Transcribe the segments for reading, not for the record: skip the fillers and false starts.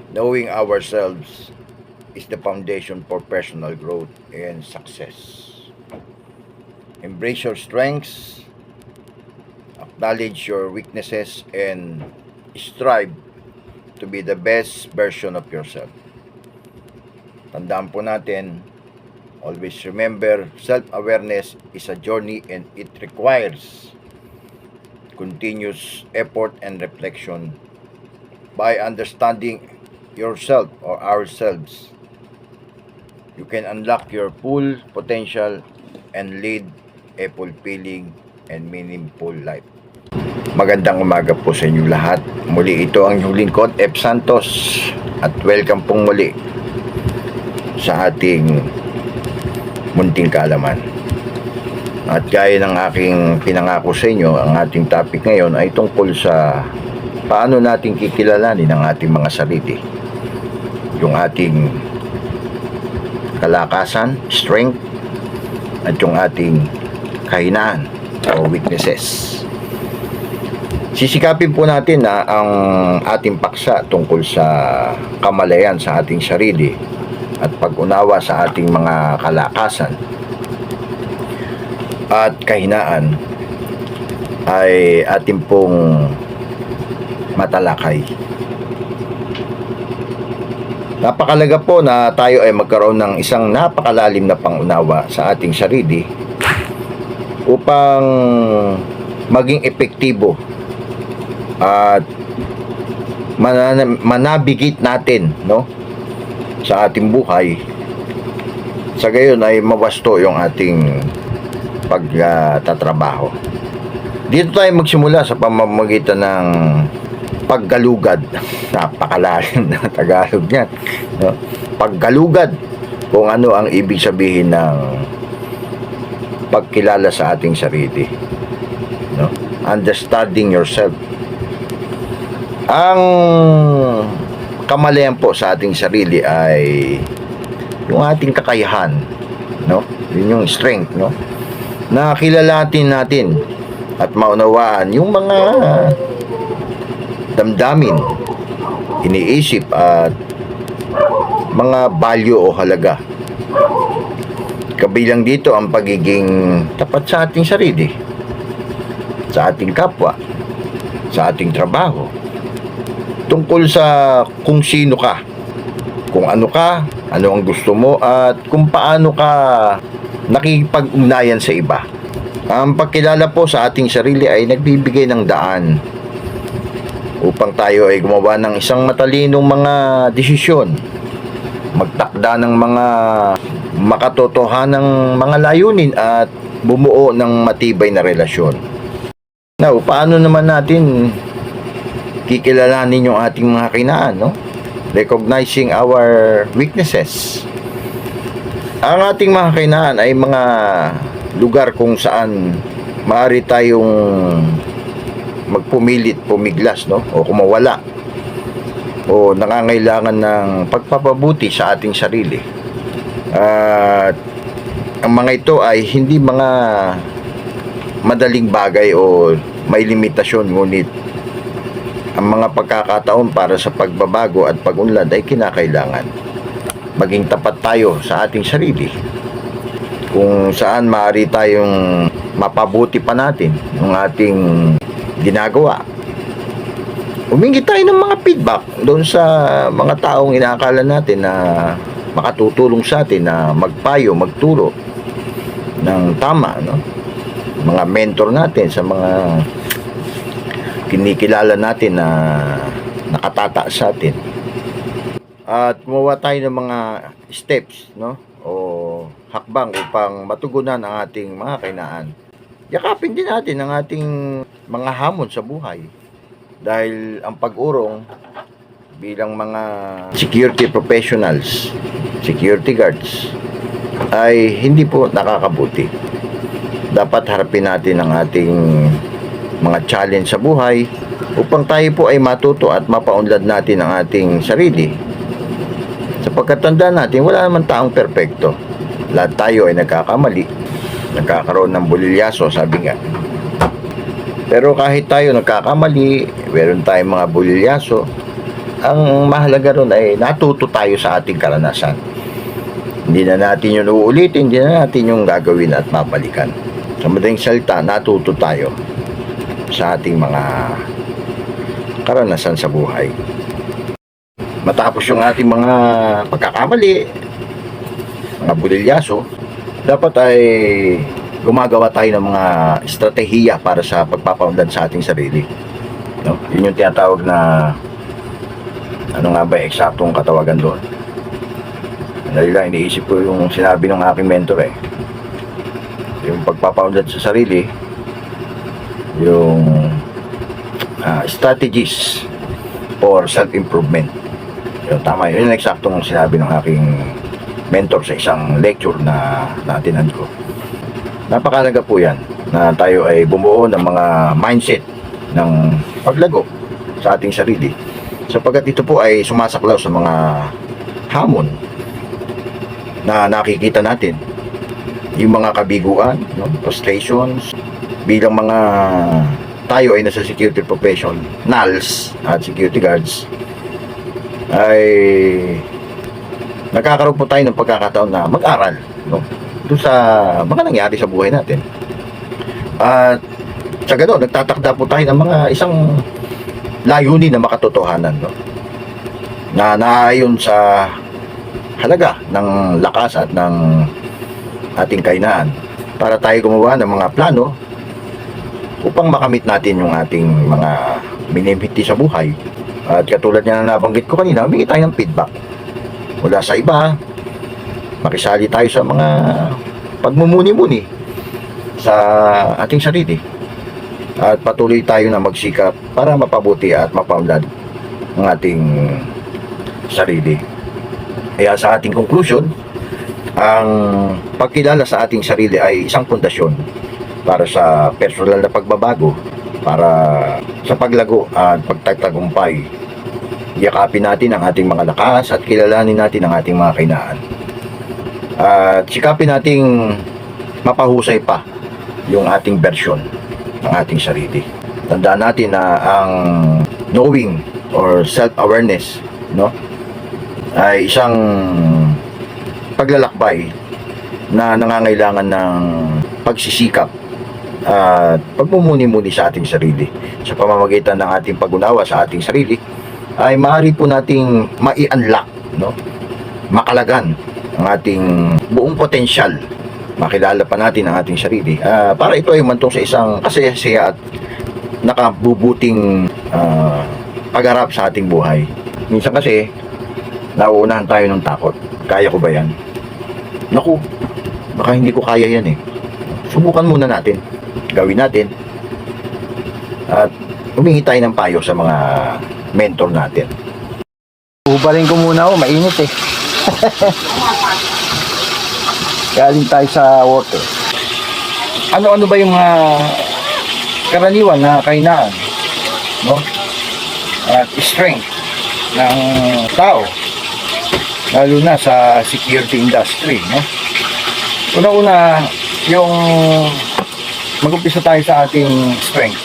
Knowing ourselves is the foundation for personal growth and success. Embrace your strengths, acknowledge your weaknesses, and strive to be the best version of yourself. Tandaan po natin, always remember, self-awareness is a journey and it requires continuous effort and reflection. By understanding yourself or ourselves, you can unlock your full potential and lead a fulfilling and meaningful life. Magandang umaga po sa inyo lahat. Muli ito ang inyong lingkod, F. Santos, at welcome pong muli sa ating munting kaalaman. At gaya ng aking pinangako sa inyo, ang ating topic ngayon ay tungkol sa paano natin kikilalanin ang ating mga sarili, yung ating kalakasan, strength, at yung ating kahinaan o weaknesses. Sisikapin po natin na ang ating paksa tungkol sa kamalayan sa ating sarili at pag-unawa sa ating mga kalakasan at kahinaan ay ating pong matalakay. Napakalaga po na tayo ay magkaroon ng isang napakalalim na pangunawa sa ating sarili upang maging epektibo at manabigit natin, no, sa ating buhay. Sa gayon ay mawasto yung ating pagtatrabaho. Dito tayo magsimula sa pamamagitan ng paggalugad. Napakalalim na Tagalog niyan, no? Paggalugad, kung ano ang ibig sabihin ng pagkilala sa ating sarili, no? Understanding yourself. Ang kamalayan po sa ating sarili ay yung ating kakayahan, no? Yun yung strength, no? Na kilalatin natin at maunawaan yung mga damdamin, iniisip at mga value o halaga. Kabilang dito ang pagiging tapat sa ating sarili, sa ating kapwa, sa ating trabaho, tungkol sa kung sino ka, kung ano ka, ano ang gusto mo, at kung paano ka nakikipag-ugnayan sa iba. Ang pagkilala po sa ating sarili ay nagbibigay ng daan upang tayo ay gumawa ng isang matalinong mga desisyon, magtakda ng mga makatotohanang mga layunin at bumuo ng matibay na relasyon. Now, paano naman natin kikilalanin yung ating mga kahinaan, no? Recognizing our weaknesses. Ang ating mga kahinaan ay mga lugar kung saan maaari tayong magpumilit, pumiglas, no? O kumawala o nangangailangan ng pagpapabuti sa ating sarili. At ang mga ito ay hindi mga madaling bagay o may limitasyon, ngunit ang mga pagkakataon para sa pagbabago at pag-unlad ay kinakailangan. Maging tapat tayo sa ating sarili, kung saan maaari tayong mapabuti pa natin yung ating ginagawa. Humingi tayo ng mga feedback doon sa mga taong inaakala natin na makatutulong sa atin na magpayo, magturo ng tama, no? Mga mentor natin, sa mga kinikilala natin na nakatata sa atin. At gumawa tayo ng mga steps, no? O hakbang upang matugunan ang ating mga kahinaan. Yakapin din natin ang ating mga hamon sa buhay. Dahil ang pag-urong bilang mga security professionals, security guards, ay hindi po nakakabuti. Dapat harapin natin ang ating mga challenge sa buhay upang tayo po ay matuto at mapaunlad natin ang ating sarili. Sapagkat tandaan natin, wala naman taong perpekto. Lahat tayo ay nagkakamali, nagkakaroon ng bulilyaso, sabi nga. Pero kahit tayo nagkakamali, meron tayong mga bulilyaso, ang mahalaga ron ay natuto tayo sa ating karanasan. Hindi na natin yung uulitin, hindi na natin yung gagawin at babalikan. Sa madaling salita, natuto tayo sa ating mga karanasan sa buhay. Matapos yung ating mga pagkakamali, mga bulilyaso, dapat ay gumagawa tayo ng mga estratehiya para sa pagpapaunlad sa ating sarili. No? Yun yung tinatawag na ano nga ba eksaktong katawagan doon. Dahil lang iniisip ko yung sinabi ng aking mentor yung pagpapaunlad sa sarili, yung strategies for self-improvement. Yun, tama yun yung eksaktong sinabi ng aking mentor sa isang lecture na natinan ko. Napakalaga po yan na tayo ay bumuo ng mga mindset ng paglago sa ating sarili, sapagkat ito po ay sumasaklaw sa mga hamon na nakikita natin, yung mga kabiguan, no? Frustrations, bilang mga tayo ay nasa security profession, NALS at security guards, ay nagkakaroon po tayo ng pagkakataon na mag-aral, no? Doon sa mga nangyari sa buhay natin. At sa gano'n, nagtatakda po tayo ng mga isang layunin na makatotohanan, no? Na naayon sa halaga ng lakas at ng ating kainaan, para tayo gumawa ng mga plano upang makamit natin yung ating mga minimiti sa buhay. At katulad niya na nabanggit ko kanina, humingi tayo ng feedback mula sa iba, makisali tayo sa mga pagmumuni-muni sa ating sarili, at patuloy tayo na magsikap para mapabuti at mapaunlad ang ating sarili. Kaya sa ating conclusion, ang pagkilala sa ating sarili ay isang pundasyon para sa personal na pagbabago, para sa paglago at pagtatagumpay. Yakapin natin ang ating mga lakas at kilalanin natin ang ating mga kainaan. At sikapin nating mapahusay pa yung ating version ng ating sarili. Tandaan natin na ang knowing or self-awareness, no, ay isang paglalakbay na nangangailangan ng pagsisikap at pagmumuni-muni sa ating sarili. Sa pamamagitan ng ating pag-unawa sa ating sarili, ay maaari po nating mai-unlock, no, makalagan ang ating buong potensyal. Makilala pa natin ang ating sarili, para ito ay mantong sa isang kasaya-saya at nakabubuting pagharap sa ating buhay. Minsan kasi nauunahan tayo ng takot. Kaya ko ba yan? Naku, baka hindi ko kaya yan Subukan muna natin, gawin natin, at humingi tayo ng payo sa mga mentor natin. Ubarin ko muna mainit galing tayo sa work Ano-ano ba yung mga karaniwan na kainaan, no? At strength ng tao, lalo na sa security industry, no? Una-una, yung mag-umpisa tayo sa ating strength,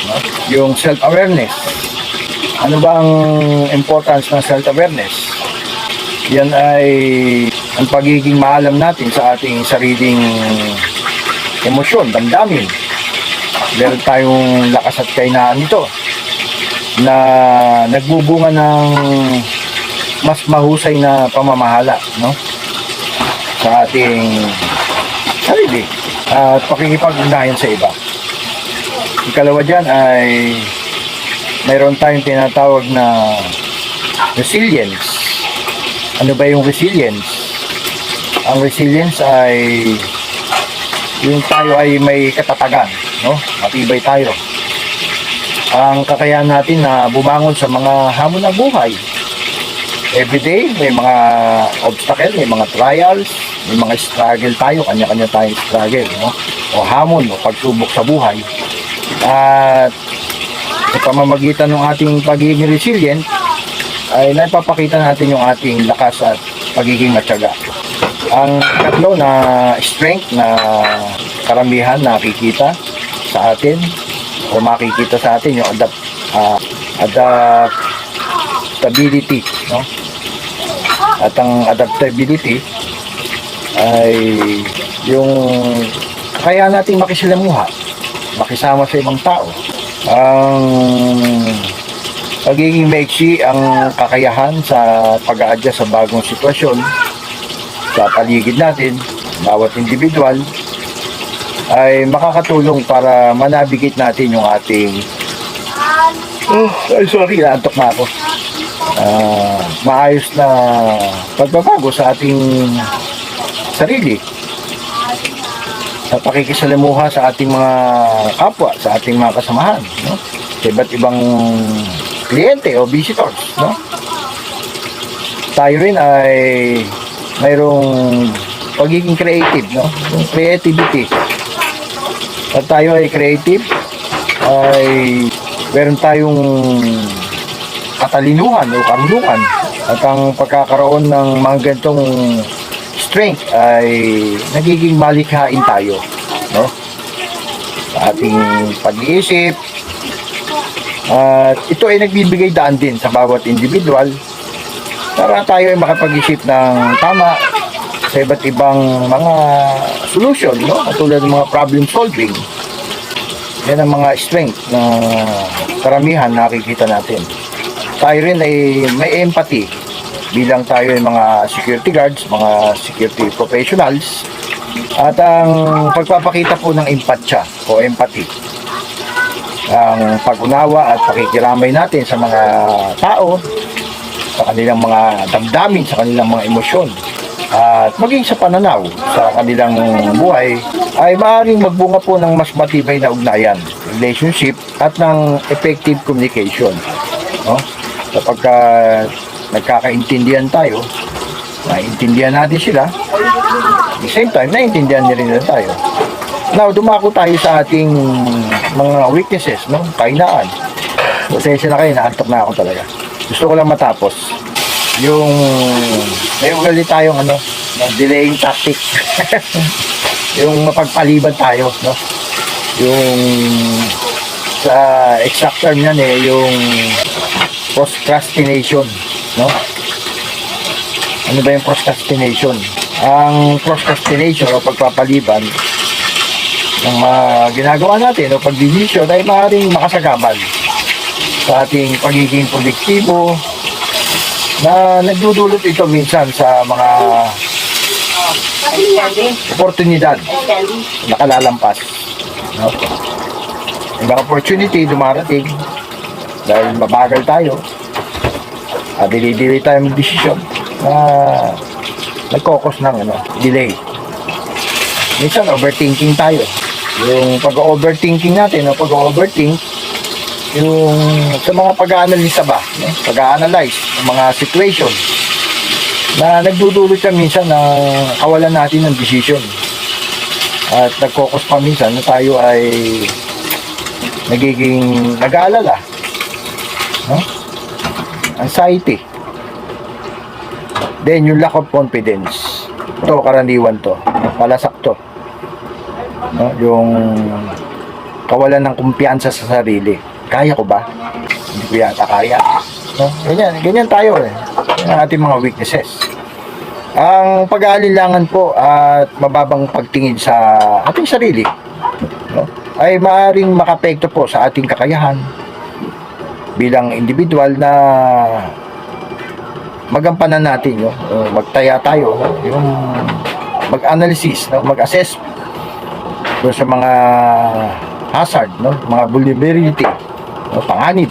no? Yung self-awareness. Ano ba ang importance ng self-awareness? Yan ay ang pagiging maalam natin sa ating sariling emosyon, damdamin. Meron tayong lakas at kainaan nito na nagbubunga ng mas mahusay na pamamahala, no, sa ating sarili at pakikipag-ugnayan sa iba. Ikalawa dyan ay mayroon tayong tinatawag na resilience. Ano ba yung resilience? Ang resilience ay yung tayo ay may katatagan, no? Matibay tayo. Ang kakayahan natin na bumangon sa mga hamon ng buhay. Everyday, may mga obstacle, may mga trials, may mga struggle tayo, kanya-kanya tayong struggle, no? O hamon, o pagsubok sa buhay. At sa pamamagitan ng ating pagiging resilient, ay napapakita natin yung ating lakas at pagiging matyaga. Ang katlo na strength na karamihan nakikita sa atin o makikita sa atin yung adaptability, no? At ang adaptability ay yung kaya nating makisalamuha, makisama sa ibang tao. Ang pagiging maiksi ang kakayahan sa pag-a-adjust sa bagong sitwasyon sa paligid natin, bawat individual ay makakatulong para manabigate natin yung ating naantok na ako. Maayos na pagbabago sa ating sarili, sa pakikisalamuha sa ating mga kapwa, sa ating mga kasamahan, no? Sa iba't ibang kliyente o visitors, no? Tayo rin ay mayroong pagiging creative, no? Yung creativity. At tayo ay creative, ay meron tayong katalinuhan o karunungan, at ang pagkakaroon ng mga ganitong strength ay nagiging malikhain tayo, no? Sa ating pag-iisip, at ito ay nagbibigay daan din sa bawat individual para tayo ay makapag-isip ng tama sa iba't ibang mga solution, no? Katulad ng mga problem solving. Yan ang mga strength na karamihan nakikita natin. Tayo rin ay may empathy bilang tayo ay mga security guards, mga security professionals. At ang pagpapakita po ng empathya o empathy, ang pag-unawa at pakikiramay natin sa mga tao, sa kanilang mga damdamin, sa kanilang mga emosyon, at maging sa pananaw sa kanilang buhay, ay maaaring magbunga po ng mas matibay na ugnayan, relationship, at ng effective communication, no? Kapag nagkakaintindihan tayo, naiintindihan natin sila, at the same time, naiintindihan nila tayo. Now, dumako tayo sa ating mga weaknesses, no? Kainaan. Pasensya na kayo, naantok na ako talaga. Gusto ko lang matapos. Yung may ugali tayong delaying tactic. Yung mapagpaliban tayo, no? Yung sa exact term yan yung procrastination, no? Ano ba yung procrastination? Ang procrastination o pagpapaliban ng mga ginagawa natin o pagdidesisyon ay maaaring makasagabal sa ating pagiging produktibo, na nagdudulot ito minsan sa mga oportunidad na nakalalampas, no? Ibang opportunity dumarating dahil mabagal tayo at dili-delay tayo mag-desisyon na nagkokos ng delay. Minsan overthinking tayo. Yung pag-overthinking natin o pag-overthink, yung sa mga pag-a-analyze ba, no? Pag-a-analyze ng mga situation na nagdudulot siya minsan na kawalan natin ng decision, at nagkokos pa minsan na tayo ay nagiging nag-aalala, no? Anxiety. Then yung lack of confidence, ito karaniwan to, palasak to, no? Yung kawalan ng kumpiyansa sa sarili. Kaya ko ba? Hindi ko yata kaya, no? Ganyan tayo eh. Yan ang ating mga weaknesses. Ang pag-aalinlangan po at mababang pagtingin sa ating sarili, no, ay maaaring makapekto po sa ating kakayahan bilang individual na magampanan natin, no? Magtaya tayo, no? Yung mag-analysis, no? Mag-assess doon sa mga hazard, no? Mga vulnerability, no? Panganib,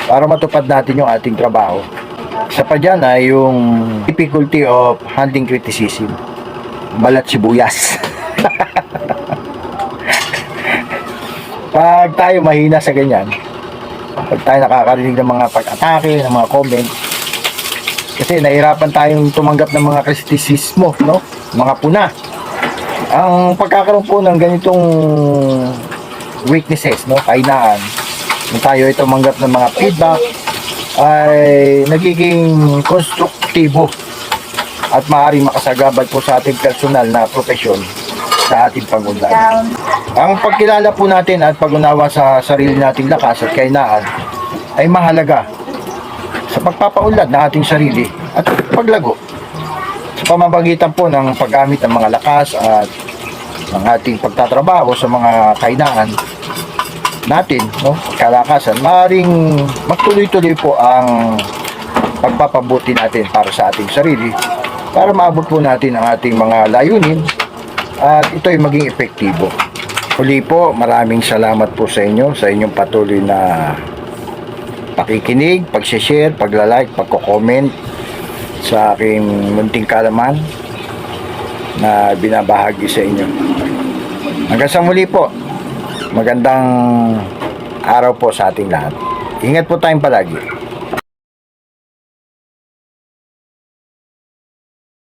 para matupad natin yung ating trabaho. Isa pa dyan ay yung difficulty of handling criticism. Balat sibuyas. Pag tayo mahina sa ganyan, pag tayo nakakarinig ng mga pag-atake, ng mga comment, kasi nahirapan tayong tumanggap ng mga kritisismo, no? Mga puna. Ang pagkakaroon po ng ganitong weaknesses, no? Kainaan, kung tayo ay tumanggap ng mga feedback, ay nagiging konstruktibo at maaaring makasagabal po sa ating personal na profesyon sa ating pag-unlad. Ang pagkilala po natin at pag-unawa sa sarili nating lakas at kainaan ay mahalaga sa pagpapaunlad ng ating sarili at paglago sa pamamagitan po ng paggamit ng mga lakas at ng ating pagtatrabaho sa mga kainaan natin, no? Kalakasan, maaaring magtuloy-tuloy po ang pagpapabuti natin para sa ating sarili para maabot po natin ang ating mga layunin at ito'y maging epektibo. Uli po, maraming salamat po sa inyo, sa inyong patuloy na pakikinig, pag-share, pagla-like, pagko-comment sa aking munting kalaman na binabahagi sa inyo. Hanggang sa muli po, magandang araw po sa ating lahat. Ingat po tayong palagi.